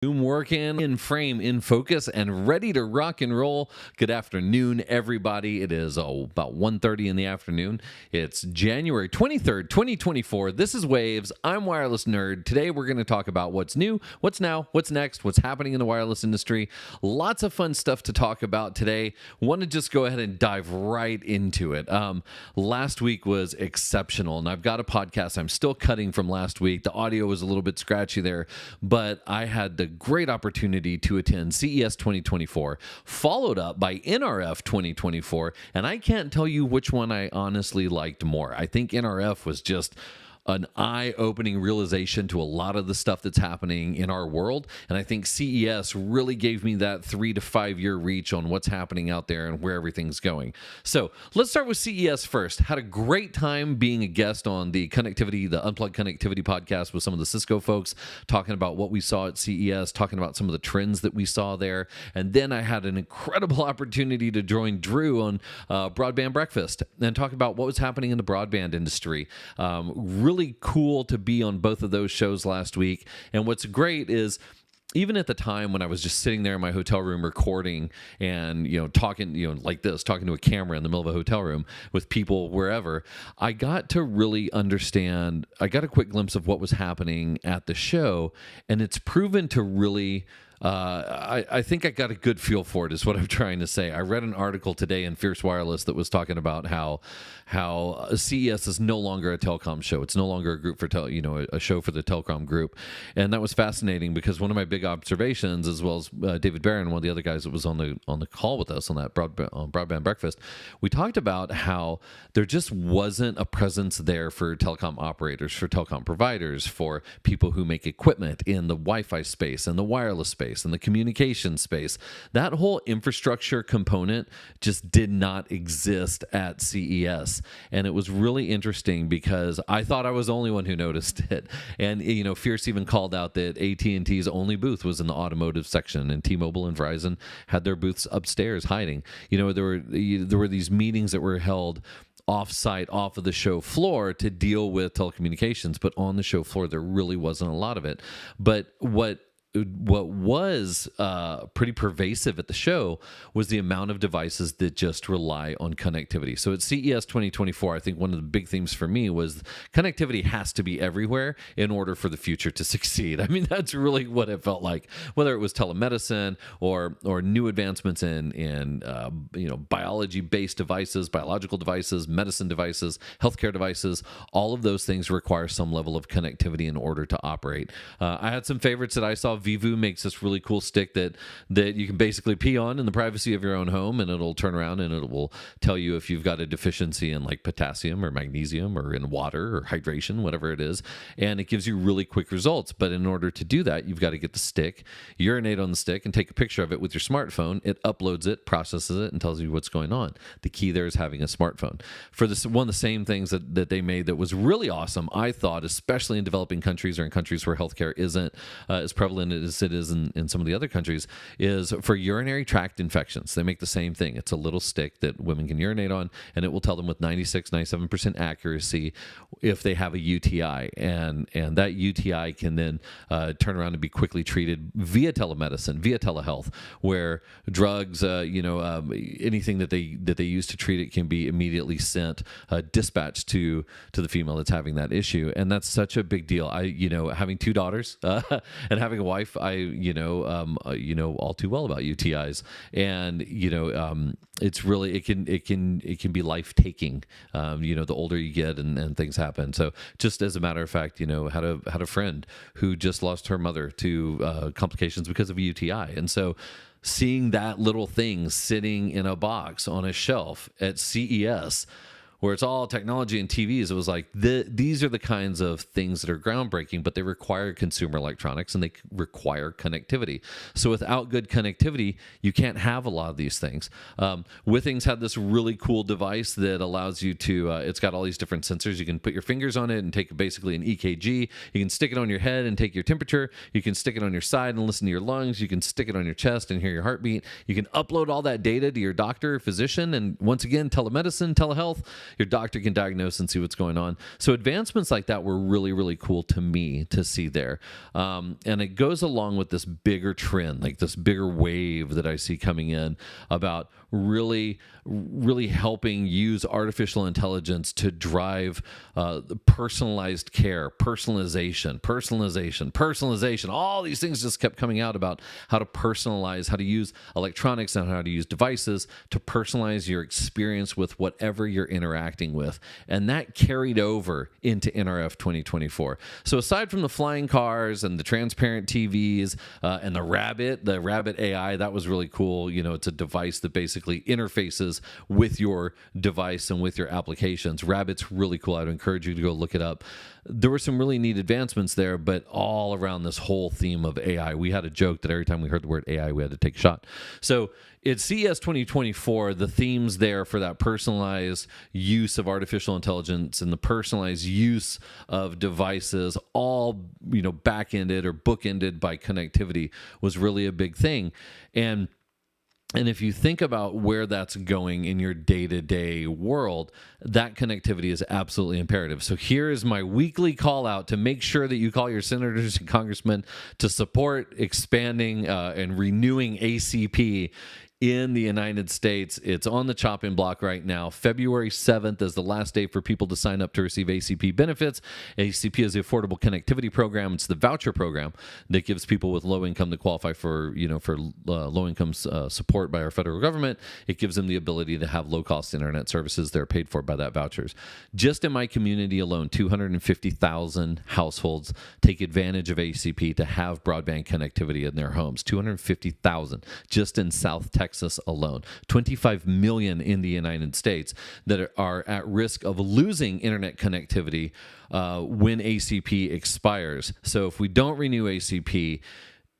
Zoom working, in frame, in focus, and ready to rock and roll. Good afternoon, everybody. It is about 1:30 in the afternoon. It's January 23rd, 2024. This is Waves. I'm Wireless Nerd. Today, we're going to talk about what's new, what's now, what's next, what's happening in the wireless industry. Lots of fun stuff to talk about today. Want to just go ahead and dive right into it. Last week was exceptional, and I've got a podcast I'm still cutting from last week. The audio was a little bit scratchy there, but I had the great opportunity to attend CES 2024, followed up by NRF 2024, and I can't tell you which one I honestly liked more. I think NRF was just an eye-opening realization to a lot of the stuff that's happening in our world. And I think CES really gave me that 3 to 5 year reach on what's happening out there and where everything's going. So let's start with CES first. Had a great time being a guest on the Unplugged Connectivity podcast with some of the Cisco folks, talking about what we saw at CES, talking about some of the trends that we saw there. And then I had an incredible opportunity to join Drew on Broadband Breakfast and talk about what was happening in the broadband industry. Really cool to be on both of those shows last week. And what's great is, even at the time when I was just sitting there in my hotel room recording and, talking, like this, talking to a camera in the middle of a hotel room with people wherever, I got to really understand, I got a quick glimpse of what was happening at the show, and it's proven to really I think I got a good feel for it, is what I'm trying to say. I read an article today in Fierce Wireless that was talking about how CES is no longer a telecom show. It's no longer a group for a show for the telecom group, and that was fascinating because one of my big observations, as well as David Barron, one of the other guys that was on the call with us on that broadband breakfast, we talked about how there just wasn't a presence there for telecom operators, for telecom providers, for people who make equipment in the Wi-Fi space and the wireless space and the communication space. That whole infrastructure component just did not exist at CES. And it was really interesting because I thought I was the only one who noticed it. And, Fierce even called out that AT&T's only booth was in the automotive section, and T-Mobile and Verizon had their booths upstairs hiding. There were these meetings that were held off-site, off of the show floor to deal with telecommunications, but on the show floor, there really wasn't a lot of it. But what was pretty pervasive at the show was the amount of devices that just rely on connectivity. So at CES 2024, I think one of the big themes for me was connectivity has to be everywhere in order for the future to succeed. I mean, that's really what it felt like, whether it was telemedicine or new advancements in biology-based devices, biological devices, medicine devices, healthcare devices. All of those things require some level of connectivity in order to operate. I had some favorites that I saw. Vivu makes this really cool stick that you can basically pee on in the privacy of your own home, and it'll turn around and it will tell you if you've got a deficiency in like potassium or magnesium or in water or hydration, whatever it is, and it gives you really quick results. But in order to do that, you've got to get the stick, urinate on the stick, and take a picture of it with your smartphone. It uploads it, processes it, and tells you what's going on. The key there is having a smartphone. For this, one of the same things that they made that was really awesome, I thought, especially in developing countries or in countries where healthcare isn't as prevalent as it is in some of the other countries, is for urinary tract infections. They make the same thing. It's a little stick that women can urinate on, and it will tell them with 96-97% accuracy if they have a UTI, and that UTI can then turn around and be quickly treated via telemedicine, via telehealth, where drugs, anything that they use to treat it can be immediately sent, dispatched to the female that's having that issue. And that's such a big deal. Having 2 daughters and having a wife, I all too well about UTIs, and it's really it can be life taking. The older you get and things happen. So just as a matter of fact, had a friend who just lost her mother to complications because of a UTI, and so seeing that little thing sitting in a box on a shelf at CES, where it's all technology and TVs, it was like, these are the kinds of things that are groundbreaking, but they require consumer electronics and they require connectivity. So without good connectivity, you can't have a lot of these things. Withings had this really cool device that allows you to, it's got all these different sensors. You can put your fingers on it and take basically an EKG. You can stick it on your head and take your temperature. You can stick it on your side and listen to your lungs. You can stick it on your chest and hear your heartbeat. You can upload all that data to your doctor or physician. And once again, telemedicine, telehealth. your doctor can diagnose and see what's going on. So advancements like that were really, really cool to me to see there. And it goes along with this bigger trend, like this bigger wave that I see coming in about really helping use artificial intelligence to drive personalized care, personalization. All these things just kept coming out about how to personalize, how to use electronics and how to use devices to personalize your experience with whatever you're interacting with. And that carried over into NRF 2024. So aside from the flying cars and the transparent TVs and the Rabbit AI, that was really cool. It's a device that basically interfaces with your device and with your applications. Rabbit's really cool. I'd encourage you to go look it up. There were some really neat advancements there, but all around this whole theme of AI. We had a joke that every time we heard the word AI, we had to take a shot. So at CES 2024, the themes there for that personalized use of artificial intelligence and the personalized use of devices, all back-ended or bookended by connectivity, was really a big thing. And if you think about where that's going in your day-to-day world, that connectivity is absolutely imperative. So here is my weekly call out to make sure that you call your senators and congressmen to support expanding and renewing ACP in the United States. It's on the chopping block right now. February 7th is the last day for people to sign up to receive ACP benefits. ACP is the Affordable Connectivity Program. It's the voucher program that gives people with low income that qualify for low income support by our federal government. It gives them the ability to have low cost internet services. They're paid for by that vouchers. Just in my community alone, 250,000 households take advantage of ACP to have broadband connectivity in their homes. 250,000 just in South Texas alone. 25 million in the United States that are at risk of losing internet connectivity when ACP expires. So if we don't renew ACP,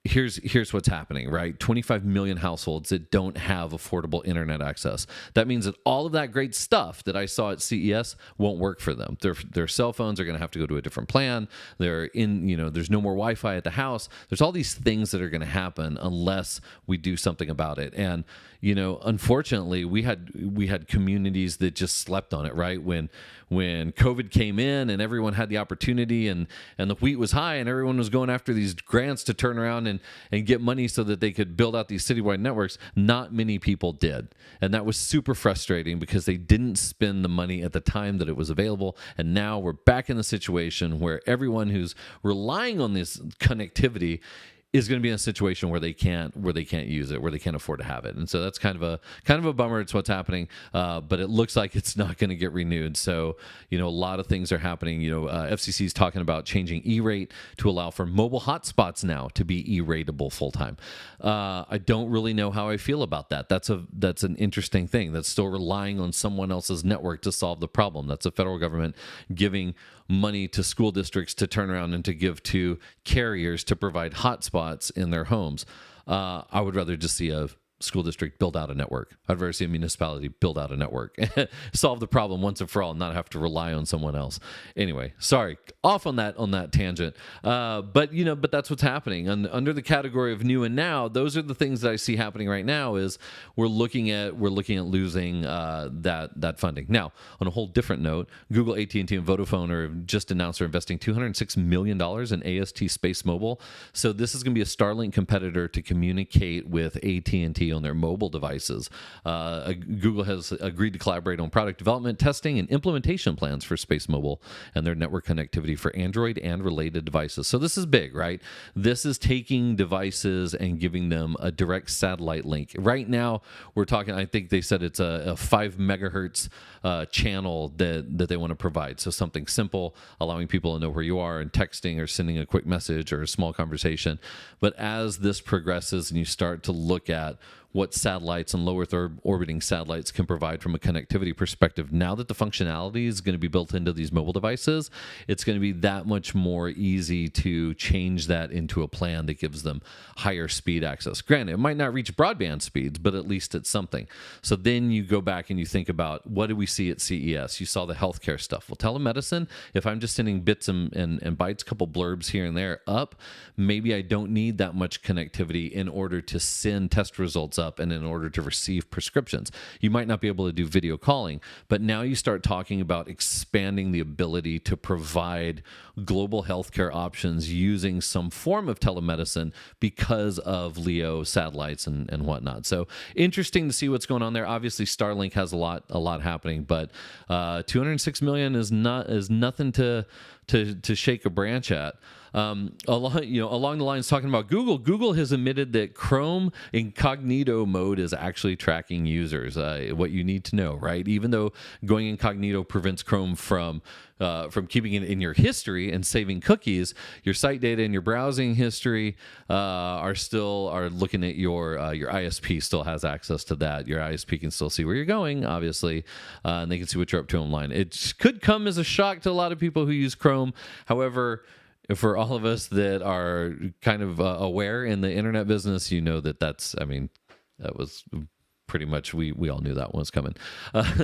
here's what's happening, right? 25 million households that don't have affordable internet access. That means that all of that great stuff that I saw at CES won't work for them. Their cell phones are going to have to go to a different plan. There's no more Wi-Fi at the house. There's all these things that are going to happen unless we do something about it. And unfortunately, we had communities that just slept on it, right? When COVID came in and everyone had the opportunity and the wheat was high and everyone was going after these grants to turn around and get money so that they could build out these citywide networks, not many people did. And that was super frustrating because they didn't spend the money at the time that it was available. And now we're back in the situation where everyone who's relying on this connectivity is going to be in a situation where they can't use it, where they can't afford to have it. And so that's kind of a bummer. It's what's happening, but it looks like it's not going to get renewed. So, a lot of things are happening. FCC is talking about changing E-rate to allow for mobile hotspots now to be E-rateable full time. I don't really know how I feel about that. That's an interesting thing. That's still relying on someone else's network to solve the problem. That's the federal government giving money to school districts to turn around and to give to carriers to provide hotspots in their homes. I would rather just see a school district build out a network. I'd rather see a municipality build out a network, solve the problem once and for all, and not have to rely on someone else. Anyway, sorry, off on that tangent. But that's what's happening. And under the category of new and now, those are the things that I see happening right now. Is we're looking at losing that funding. Now, on a whole different note, Google, AT&T, and Vodafone are just announced they're investing $206 million in AST Space Mobile. So this is going to be a Starlink competitor to communicate with AT&T on their mobile devices. Google has agreed to collaborate on product development, testing, and implementation plans for Space Mobile and their network connectivity for Android and related devices. So this is big, right? This is taking devices and giving them a direct satellite link. Right now, we're talking, I think they said it's a 5 megahertz channel that they want to provide. So something simple, allowing people to know where you are and texting or sending a quick message or a small conversation. But as this progresses and you start to look at what satellites and low Earth orbiting satellites can provide from a connectivity perspective. Now that the functionality is going to be built into these mobile devices, it's going to be that much more easy to change that into a plan that gives them higher speed access. Granted, it might not reach broadband speeds, but at least it's something. So then you go back and you think about, what did we see at CES? You saw the healthcare stuff. Well, telemedicine, if I'm just sending bits and bytes, a couple blurbs here and there up, maybe I don't need that much connectivity in order to send test results up and in order to receive prescriptions. You might not be able to do video calling, but now you start talking about expanding the ability to provide global healthcare options using some form of telemedicine because of LEO satellites and whatnot. So interesting to see what's going on there. Obviously, Starlink has a lot happening, but 206 million is nothing to shake a branch at. Along the lines talking about Google has admitted that Chrome incognito mode is actually tracking users. What you need to know, right? Even though going incognito prevents Chrome from keeping it in your history and saving cookies, your site data and your browsing history are looking at your ISP still has access to that. Your ISP can still see where you're going, obviously, and they can see what you're up to online. It could come as a shock to a lot of people who use Chrome. However, for all of us that are kind of aware in the internet business, you know that was pretty much, we all knew that one was coming.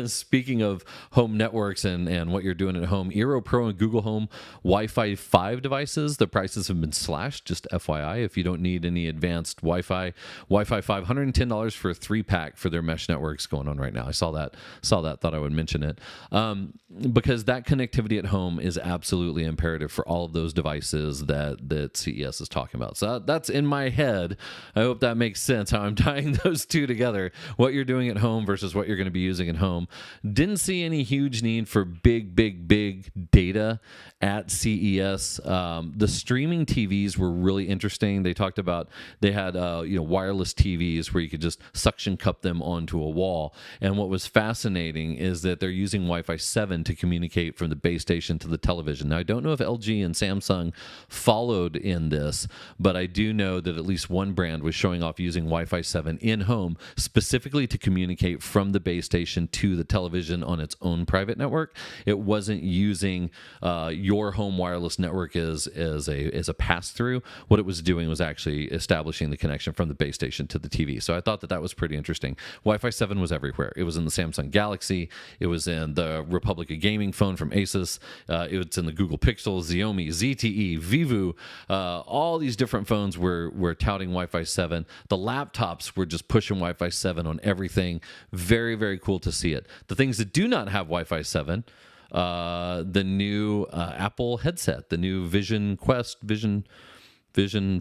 Speaking of home networks and what you're doing at home, Eero Pro and Google Home Wi-Fi 5 devices, the prices have been slashed, just FYI. If you don't need any advanced Wi-Fi 5, $110 for a 3-pack for their mesh networks going on right now. I saw that, thought I would mention it. Because that connectivity at home is absolutely imperative for all of those devices that CES is talking about. So that's in my head. I hope that makes sense, how I'm tying those two together. What you're doing at home versus what you're going to be using at home. Didn't see any huge need for big data at CES. The streaming TVs were really interesting. They talked about, they had wireless TVs where you could just suction cup them onto a wall. And what was fascinating is that they're using Wi-Fi 7 to communicate from the base station to the television. Now, I don't know if LG and Samsung followed in this, but I do know that at least one brand was showing off using Wi-Fi 7 in home, specifically to communicate from the base station to the television on its own private network. It wasn't using your home wireless network as a pass-through. What it was doing was actually establishing the connection from the base station to the TV. So I thought that was pretty interesting. Wi-Fi 7 was everywhere. It was in the Samsung Galaxy. It was in the Republica gaming phone from Asus. It was in the Google Pixel, Xiaomi, ZTE, Vivu. All these different phones were touting Wi-Fi 7. The laptops were just pushing Wi-Fi 7 on everything. Very, very cool to see it. The things that do not have Wi-Fi 7, the new Apple headset, the new Vision,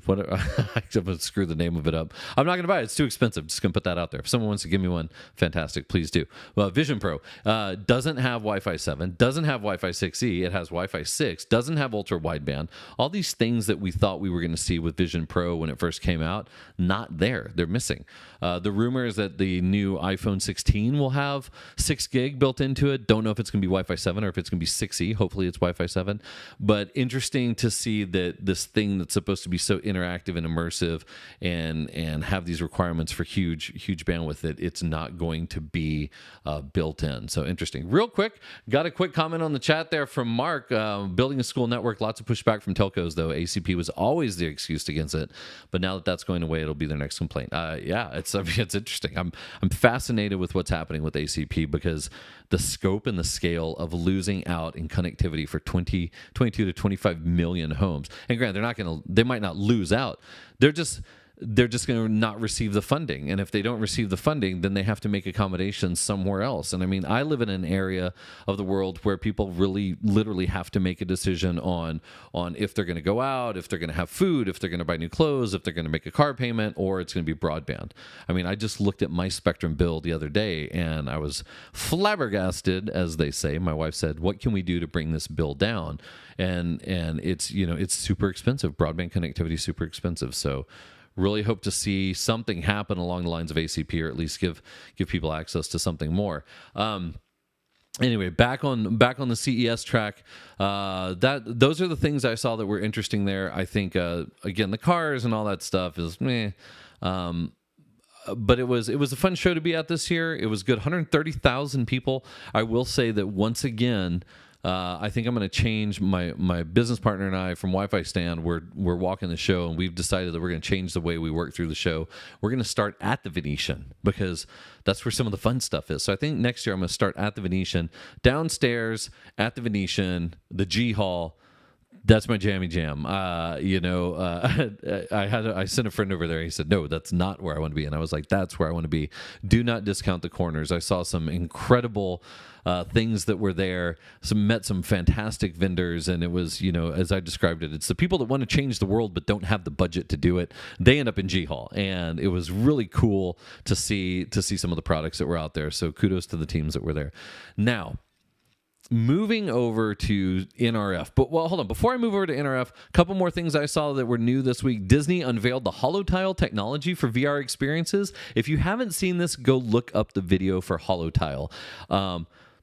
whatever. I'm going to screw the name of it up. I'm not going to buy it. It's too expensive. Just going to put that out there. If someone wants to give me one, fantastic. Please do. Well, Vision Pro doesn't have Wi-Fi 7, doesn't have Wi-Fi 6E. It has Wi-Fi 6, doesn't have ultra wideband. All these things that we thought we were going to see with Vision Pro when it first came out, not there. They're missing. The rumor is that the new iPhone 16 will have 6 gig built into it. Don't know if it's going to be Wi-Fi 7 or if it's going to be 6E. Hopefully it's Wi-Fi 7. But interesting to see that this thing that's supposed to be so interactive and immersive and have these requirements for huge bandwidth, that it's not going to be built in. So interesting. Real quick, got a quick comment on the chat there from Mark. Building a school network, lots of pushback from telcos, though. ACP was always the excuse against it, but now that that's going away, it'll be their next complaint. It's interesting. I'm fascinated with what's happening with ACP because the scope and the scale of losing out in connectivity for 22 to 25 million homes. And granted, they might not lose out. They're just going to not receive the funding. And if they don't receive the funding, then they have to make accommodations somewhere else. And I mean, I live in an area of the world where people really literally have to make a decision on if they're going to go out, if they're going to have food, if they're going to buy new clothes, if they're going to make a car payment, or it's going to be broadband. I mean, I just looked at my Spectrum bill the other day and I was flabbergasted, as they say. My wife said, "What can we do to bring this bill down?" And it's super expensive. Broadband connectivity is super expensive. So really hope to see something happen along the lines of ACP, or at least give people access to something more. Anyway, back on the CES track, those are the things I saw that were interesting there. I think again, the cars and all that stuff is meh. But it was a fun show to be at this year. It was good. 130,000 people. I will say that once again, I think I'm going to change my business partner and I from Wi-Fi stand. We're walking the show, and we've decided that we're going to change the way we work through the show. We're going to start at the Venetian because that's where some of the fun stuff is. So I think next year I'm going to start at the Venetian, downstairs at the Venetian, the G Hall. That's my jammy jam. I sent a friend over there. He said, "No, that's not where I want to be," and I was like, "That's where I want to be." Do not discount the corners. I saw some incredible things that were there. Met some fantastic vendors, and it was, as I described it, it's the people that want to change the world but don't have the budget to do it. They end up in G Hall, and it was really cool to see some of the products that were out there. So kudos to the teams that were there. Now, moving over to NRF. But, well, hold on. Before I move over to NRF, a couple more things I saw that were new this week. Disney unveiled the HoloTile technology for VR experiences. If you haven't seen this, go look up the video for HoloTile.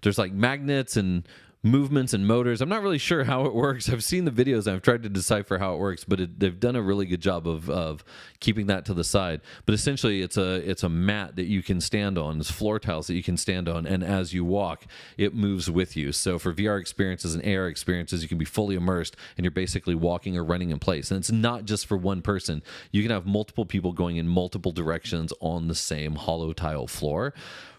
There's like magnets and movements and motors. I'm not really sure how it works. I've seen the videos and I've tried to decipher how it works, but they've done a really good job of keeping that to the side. But essentially, it's a mat that you can stand on. It's floor tiles that you can stand on, and as you walk, it moves with you. So for VR experiences and AR experiences, you can be fully immersed, and you're basically walking or running in place. And it's not just for one person. You can have multiple people going in multiple directions on the same HoloTile floor.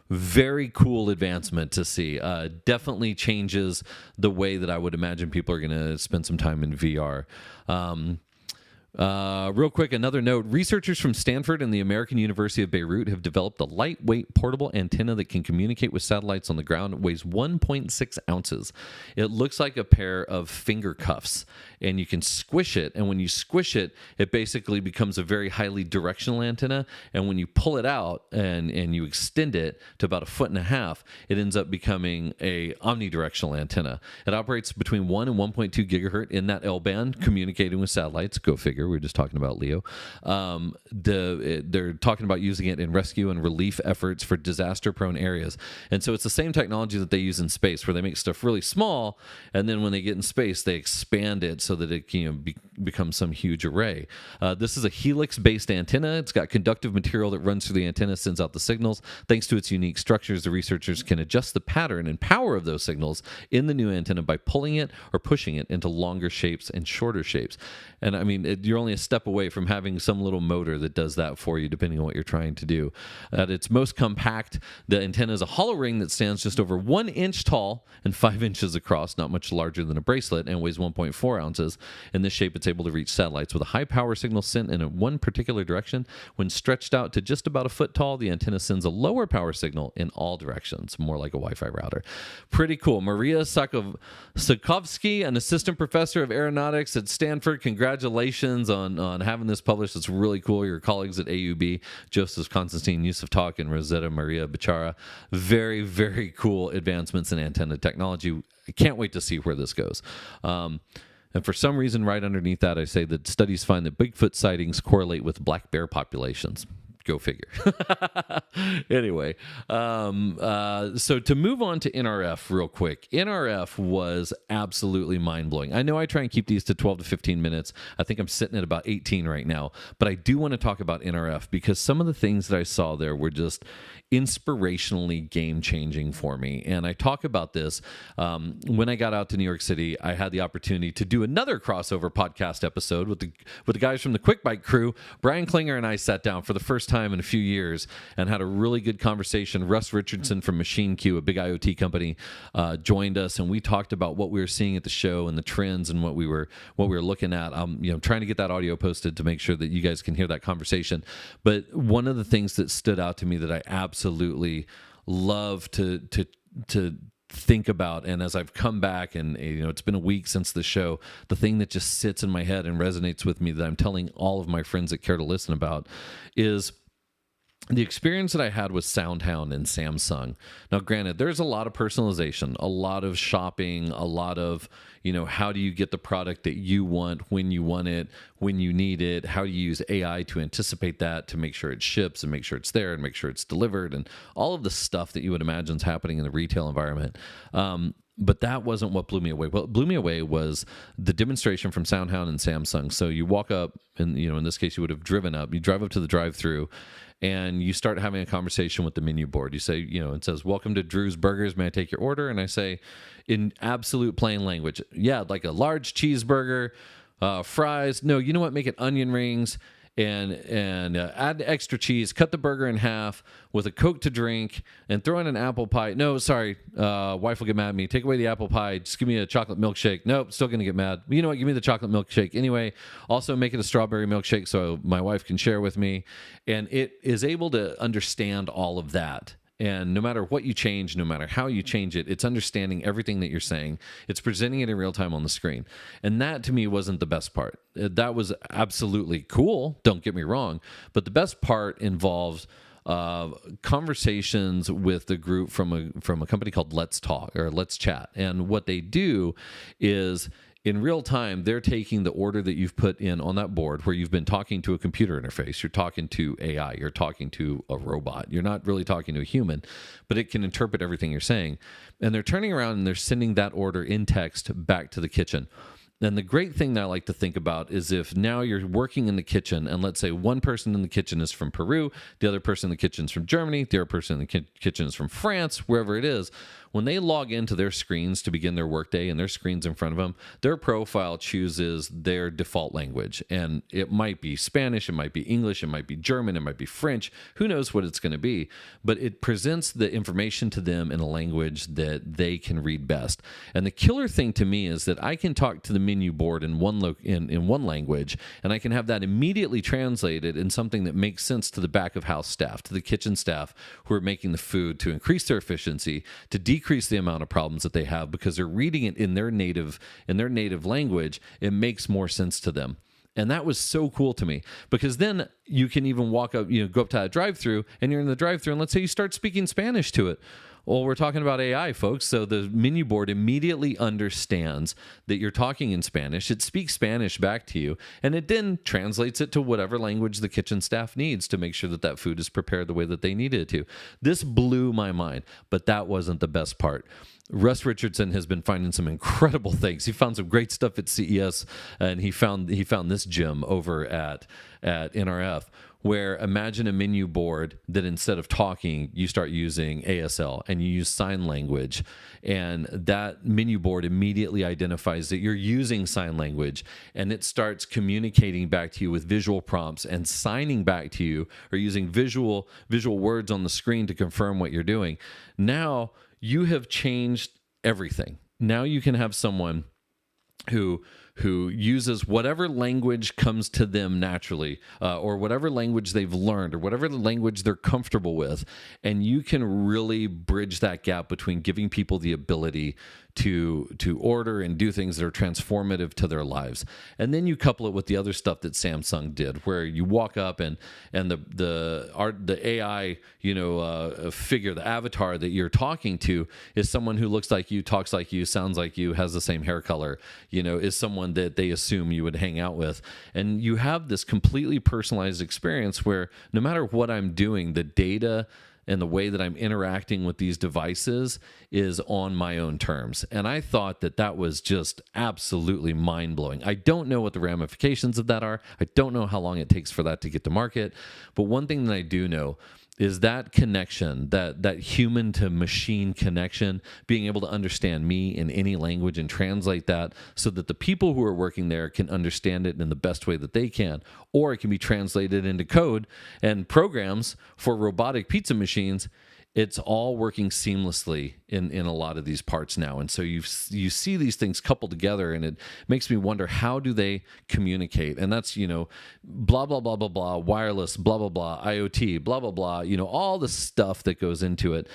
Very cool advancement to see. Definitely changes the way that I would imagine people are going to spend some time in VR. Real quick, another note. Researchers from Stanford and the American University of Beirut have developed a lightweight portable antenna that can communicate with satellites on the ground. It weighs 1.6 ounces. It looks like a pair of finger cuffs, and you can squish it. And when you squish it, it basically becomes a very highly directional antenna. And when you pull it out and you extend it to about 1.5 feet, it ends up becoming a omnidirectional antenna. It operates between 1 and 1.2 gigahertz in that L band, communicating with satellites. Go figure. We were just talking about Leo. They're talking about using it in rescue and relief efforts for disaster-prone areas. And so it's the same technology that they use in space, where they make stuff really small, and then when they get in space, they expand it so that it can become some huge array. This is a helix-based antenna. It's got conductive material that runs through the antenna, sends out the signals. Thanks to its unique structures, the researchers can adjust the pattern and power of those signals in the new antenna by pulling it or pushing it into longer shapes and shorter shapes. And I mean, you're only a step away from having some little motor that does that for you, depending on what you're trying to do. At its most compact, the antenna is a hollow ring that stands just over 1 inch tall and 5 inches across, not much larger than a bracelet, and weighs 1.4 ounces. In this shape, it's able to reach satellites with a high power signal sent in one particular direction. When stretched out to just about 1 foot tall, the antenna sends a lower power signal in all directions, more like a Wi-Fi router. Pretty cool. Maria Sakovsky, an assistant professor of aeronautics at Stanford, congratulations on having this published. It's really cool. Your colleagues at AUB, Joseph Constantine, Yusuf Tak, and Rosetta Maria Bechara. Very, very cool advancements in antenna technology. I can't wait to see where this goes. And for some reason, right underneath that, I say that studies find that Bigfoot sightings correlate with black bear populations. Go figure. Anyway, so to move on to NRF real quick, NRF was absolutely mind-blowing. I know I try and keep these to 12 to 15 minutes. I think I'm sitting at about 18 right now, but I do want to talk about NRF because some of the things that I saw there were just inspirationally game-changing for me. And I talk about this when I got out to New York City. I had the opportunity to do another crossover podcast episode with the guys from the Quick Bike crew. Brian Klinger and I sat down for the first time in a few years and had a really good conversation. Russ Richardson from Machine Q, a big IoT company, joined us, and we talked about what we were seeing at the show and the trends and what we were looking at. Trying to get that audio posted to make sure that you guys can hear that conversation. But one of the things that stood out to me that I absolutely love to think about, and as I've come back and it's been a week since the show, the thing that just sits in my head and resonates with me that I'm telling all of my friends that care to listen about is the experience that I had with SoundHound and Samsung. Now, granted, there's a lot of personalization, a lot of shopping, a lot of, how do you get the product that you want, when you want it, when you need it? How do you use AI to anticipate that, to make sure it ships and make sure it's there and make sure it's delivered, and all of the stuff that you would imagine is happening in the retail environment. But that wasn't what blew me away. What blew me away was the demonstration from SoundHound and Samsung. So you walk up, and in this case, you would have driven up. You drive up to the drive-through, and you start having a conversation with the menu board. You say, it says, "Welcome to Drew's Burgers. May I take your order?" And I say, in absolute plain language, "Yeah, like a large cheeseburger, fries. No, you know what? Make it onion rings." and add extra cheese, cut the burger in half with a Coke to drink, and throw in an apple pie. No, sorry, wife will get mad at me. Take away the apple pie. Just give me a chocolate milkshake. Nope, still going to get mad. You know what? Give me the chocolate milkshake. Anyway, also make it a strawberry milkshake so my wife can share with me. And it is able to understand all of that. And no matter what you change, no matter how you change it, it's understanding everything that you're saying. It's presenting it in real time on the screen. And that to me wasn't the best part. That was absolutely cool, don't get me wrong. But the best part involves conversations with the group from a company called Let's Talk or Let's Chat. And what they do is, in real time, they're taking the order that you've put in on that board where you've been talking to a computer interface. You're talking to AI. You're talking to a robot. You're not really talking to a human, but it can interpret everything you're saying. And they're turning around and they're sending that order in text back to the kitchen. And the great thing that I like to think about is if now you're working in the kitchen and let's say one person in the kitchen is from Peru, the other person in the kitchen is from Germany, the other person in the kitchen is from France, wherever it is, when they log into their screens to begin their workday and their screens in front of them, their profile chooses their default language. And it might be Spanish, it might be English, it might be German, it might be French. Who knows what it's going to be? But it presents the information to them in a language that they can read best. And the killer thing to me is that I can talk to the menu board in one language, and I can have that immediately translated in something that makes sense to the back of house staff, to the kitchen staff who are making the food to increase their efficiency, to decrease the amount of problems that they have because they're reading it in their native language. It makes more sense to them. And that was so cool to me because then you can even walk up, go up to that drive-through and you're in the drive-through and let's say you start speaking Spanish to it. Well, we're talking about AI, folks. So the menu board immediately understands that you're talking in Spanish. It speaks Spanish back to you, and it then translates it to whatever language the kitchen staff needs to make sure that that food is prepared the way that they needed it to. This blew my mind, but that wasn't the best part. Russ Richardson has been finding some incredible things. He found some great stuff at CES, and he found this gem over at NRF, where imagine a menu board that instead of talking, you start using ASL and you use sign language. And that menu board immediately identifies that you're using sign language and it starts communicating back to you with visual prompts and signing back to you or using visual words on the screen to confirm what you're doing. Now you have changed everything. Now you can have someone who uses whatever language comes to them naturally, or whatever language they've learned, or whatever the language they're comfortable with, and you can really bridge that gap between giving people the ability to order and do things that are transformative to their lives. And then you couple it with the other stuff that Samsung did, where you walk up and the AI figure, the avatar that you're talking to is someone who looks like you, talks like you, sounds like you, has the same hair color, is someone that they assume you would hang out with. And you have this completely personalized experience where no matter what I'm doing, the data and the way that I'm interacting with these devices is on my own terms. And I thought that was just absolutely mind-blowing. I don't know what the ramifications of that are. I don't know how long it takes for that to get to market. But one thing that I do know is that connection, that human to machine connection, being able to understand me in any language and translate that so that the people who are working there can understand it in the best way that they can, or it can be translated into code and programs for robotic pizza machines. It's all working seamlessly in a lot of these parts now. And so you see these things coupled together, and it makes me wonder, how do they communicate? And that's, blah, blah, blah, blah, blah, wireless, blah, blah, blah, IoT, blah, blah, blah, all the stuff that goes into it.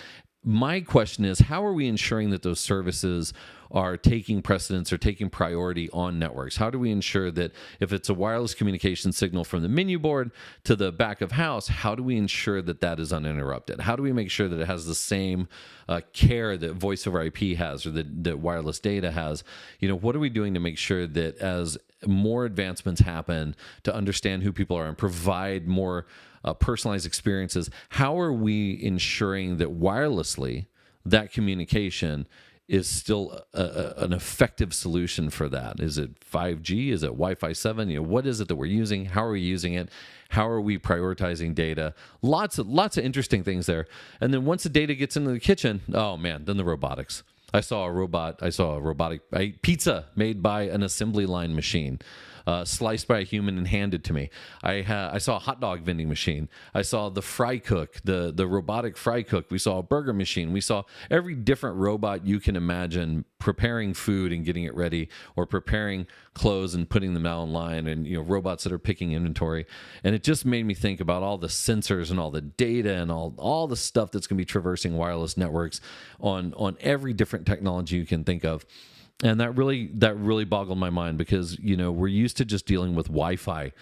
My question is, how are we ensuring that those services are taking precedence or taking priority on networks? How do we ensure that if it's a wireless communication signal from the menu board to the back of house, how do we ensure that that is uninterrupted? How do we make sure that it has the same care that voice over IP has or that wireless data has? What are we doing to make sure that as more advancements happen to understand who people are and provide more personalized experiences, how are we ensuring that wirelessly that communication is still an effective solution for that? Is it 5G? Is it Wi-Fi 7? What is it that we're using? How are we using it? How are we prioritizing data? Lots of interesting things there. And then once the data gets into the kitchen, oh man, then the robotics. I saw a robotic pizza made by an assembly line machine. sliced by a human and handed to me. I saw a hot dog vending machine. I saw the fry cook, the robotic fry cook. We saw a burger machine. We saw every different robot you can imagine preparing food and getting it ready, or preparing clothes and putting them out online, and robots that are picking inventory. And it just made me think about all the sensors and all the data and all the stuff that's going to be traversing wireless networks on every different technology you can think of. And that really boggled my mind, because we're used to just dealing with Wi-Fi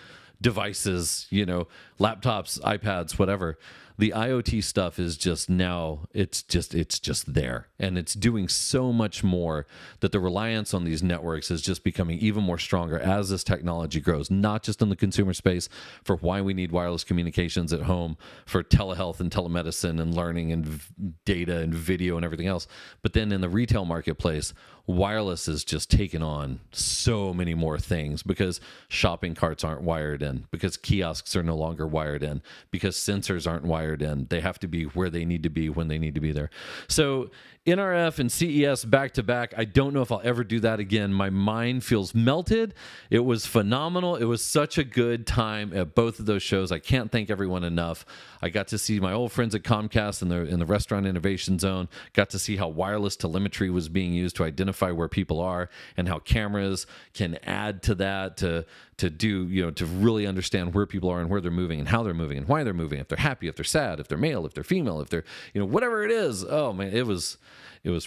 devices, laptops, iPads, whatever. The IoT stuff is just now, it's just there, and it's doing so much more that the reliance on these networks is just becoming even more stronger as this technology grows, not just in the consumer space for why we need wireless communications at home for telehealth and telemedicine and learning and data and video and everything else, but then in the retail marketplace, wireless is just taking on so many more things, because shopping carts aren't wired in, because kiosks are no longer wired in, because sensors aren't wired in. They have to be where they need to be when they need to be there. So NRF and CES back to back. I don't know if I'll ever do that again. My mind feels melted. It was phenomenal. It was such a good time at both of those shows. I can't thank everyone enough. I got to see my old friends at Comcast in the Restaurant Innovation Zone. Got to see how wireless telemetry was being used to identify where people are, and how cameras can add to that to do, to really understand where people are and where they're moving and how they're moving and why they're moving, if they're happy, if they're sad, if they're male, if they're female, if they're, whatever it is. Oh man, it was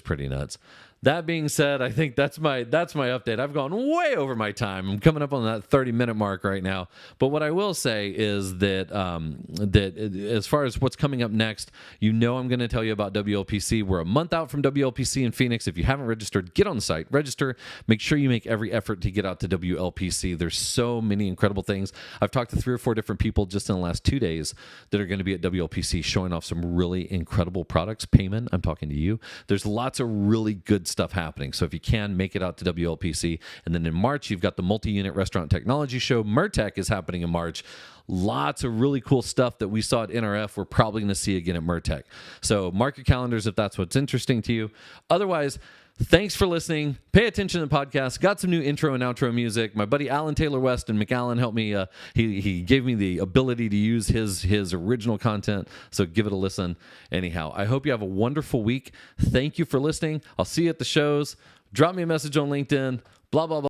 pretty nuts. That being said, I think that's my update. I've gone way over my time. I'm coming up on that 30-minute mark right now. But what I will say is that that as far as what's coming up next, I'm going to tell you about WLPC. We're a month out from WLPC in Phoenix. If you haven't registered, get on the site, register. Make sure you make every effort to get out to WLPC. There's so many incredible things. I've talked to 3 or 4 different people just in the last 2 days that are going to be at WLPC showing off some really incredible products. Payman, I'm talking to you. There's lots of really good stuff happening. So if you can, make it out to WLPC. And then in March, you've got the multi-unit restaurant technology show. MERTEC is happening in March. Lots of really cool stuff that we saw at NRF we're probably going to see again at MERTEC. So mark your calendars if that's what's interesting to you. Otherwise, thanks for listening. Pay attention to the podcast. Got some new intro and outro music. My buddy Alan Taylor West and McAllen helped me. He gave me the ability to use his original content. So give it a listen. Anyhow, I hope you have a wonderful week. Thank you for listening. I'll see you at the shows. Drop me a message on LinkedIn. Blah, blah, blah.